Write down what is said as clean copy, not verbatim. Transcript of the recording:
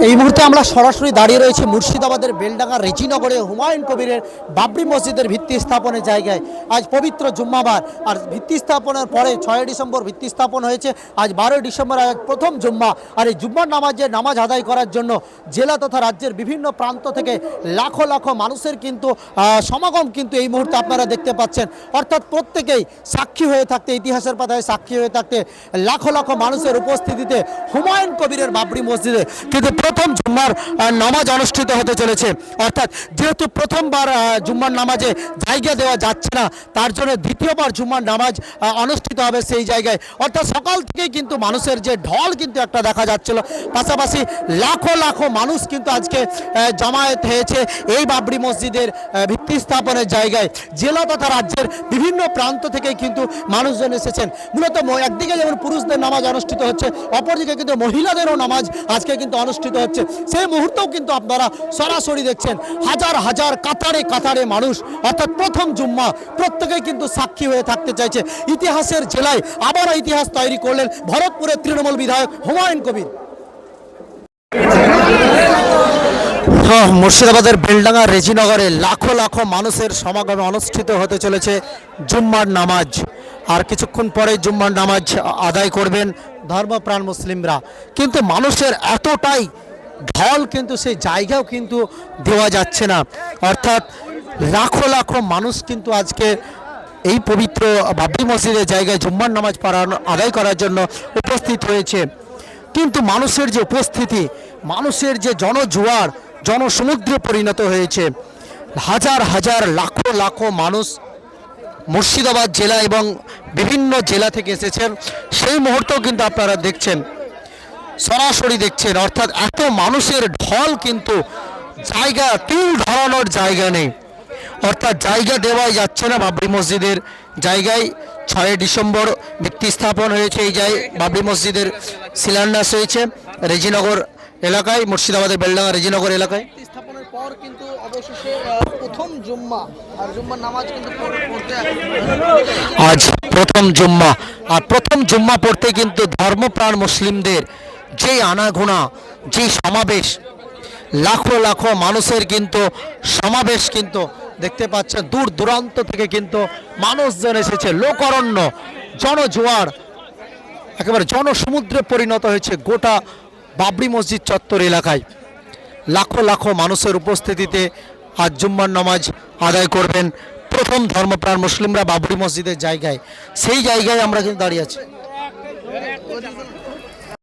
এই মুহূর্তে আমরা সরাসরি দাঁড়িয়ে রয়েছি মুর্শিদাবাদের বেলডাঙ্গা রেজিনগরে হুমায়ুন কবিরের বাবরি মসজিদের ভিত্তি স্থাপনের জায়গায়। আজ পবিত্র জুম্মাবার, আর ভিত্তি স্থাপনের পরে 6 ডিসেম্বর ভিত্তি স্থাপন হয়েছে। আজ 12 ডিসেম্বর আজ প্রথম জুম্মা। আর এই জুম্মার নামাজ আদায় করার জন্য জেলা তথা রাজ্যের বিভিন্ন প্রান্ত থেকে লাখো লাখো মানুষের কিন্তু সমাগম কিন্তু এই মুহূর্তে আপনারা দেখতে পাচ্ছেন। অর্থাৎ প্রত্যেকেই সাক্ষী হয়ে থাকতে, ইতিহাসের পাতায় সাক্ষী হয়ে থাকতে লাখো লাখো মানুষের উপস্থিতিতে হুমায়ুন কবিরের বাবরি মসজিদে কিন্তু প্রথম জুম্মার নামাজ অনুষ্ঠিত হতে চলেছে। অর্থাৎ যেহেতু প্রথমবার জুম্মার নামাজে জায়গা দেওয়া যাচ্ছে না, তার জন্য দ্বিতীয়বার জুম্মার নামাজ অনুষ্ঠিত হবে সেই জায়গায়। অর্থাৎ সকাল থেকেই কিন্তু মানুষের যে ঢল কিন্তু একটা দেখা যাচ্ছিল, পাশাপাশি লাখো লাখো মানুষ কিন্তু আজকে জমায়েত হয়েছে এই বাবরি মসজিদের ভিত্তি স্থাপনের জায়গায়। জেলা তথা রাজ্যের বিভিন্ন প্রান্ত থেকে কিন্তু মানুষজন এসেছেন। মূলত একদিকে যেমন পুরুষদের নামাজ অনুষ্ঠিত হচ্ছে, অপরদিকে কিন্তু মহিলাদেরও নামাজ আজকে কিন্তু অনুষ্ঠিত হচ্ছে। সেই মুহূর্তেও কিন্তু আপনারা সরাসরি দেখছেন হাজার হাজার কাতারে কাতারে মানুষ। অর্থাৎ প্রথম জুম্মা, প্রত্যেকেই কিন্তু সাক্ষী হয়ে থাকতে চাইছে। ইতিহাসের জেলায় আবারও ইতিহাস তৈরি করলেন ভরতপুরের তৃণমূল বিধায়ক হুমায়ুন কবির। মুর্শিদাবাদের বেলডাঙ্গা রেজিনগরে লাখো লাখো মানুষের সমাগমে অনুষ্ঠিত হতে চলেছে জুম্মার নামাজ। আর কিছুক্ষণ পরে জুম্মার নামাজ আদায় করবেন ধর্মপ্রাণ মুসলিমরা। কিন্তু মানুষের এতটাই ঢল কিন্তু সেই জায়গাও কিন্তু দেওয়া যাচ্ছে না। অর্থাৎ লাখো লাখো মানুষ কিন্তু আজকে এই পবিত্র বাবরি মসজিদের জায়গায় জুম্মার নামাজ আদায় করার জন্য উপস্থিত হয়েছে। কিন্তু মানুষের যে উপস্থিতি, মানুষের যে জনজোয়ার, জনসমুদ্রে পরিণত হয়েছে। হাজার হাজার লাখো লাখো মানুষ মুর্শিদাবাদ জেলা এবং বিভিন্ন জেলা থেকে এসেছেন। সেই মুহূর্তেও কিন্তু আপনারা দেখছেন, সরাসরি দেখছেন। অর্থাৎ এত মানুষের ঢল কিন্তু জায়গা তিল ধরানোর জায়গা নেই। অর্থাৎ জায়গা দেওয়াই যাচ্ছে না বাবরি মসজিদের জায়গায়। 6 ডিসেম্বর ভিত্তি স্থাপন হয়েছে এই বাবরি মসজিদের শিলান্যাস হয়েছে রেজিনগর এলাকায়, মুর্শিদাবাদের বেলডাঙ্গা রেজিনগর এলাকায়। স্থাপনের পর কিন্তু অবশেষে প্রথম জুম্মা, আর জুম্মার নামাজ কিন্তু পড়তে আজ প্রথম জুম্মা। আর প্রথম জুম্মা পড়তে কিন্তু ধর্মপ্রাণ মুসলিমদের যে আনাগোনা, যে সমাবেশ, লাখো লাখো মানুষের কিন্তু সমাবেশ কিন্তু দেখতে পাচ্ছেন। দূর দূরান্ত থেকে কিন্তু মানুষজন এসেছে। লোকরণ্য, জনজোয়ার, একেবারে জনসমুদ্রে পরিণত হয়েছে গোটা বাবরি মসজিদ চত্বর এলাকায়। লাখো লাখো মানুষের উপস্থিতিতে আজ জুম্মার নামাজ আদায় করবেন প্রথম ধর্মপ্রাণ মুসলিমরা বাবরি মসজিদের জায়গায়। সেই জায়গায় আমরা কিন্তু দাঁড়িয়ে আছি।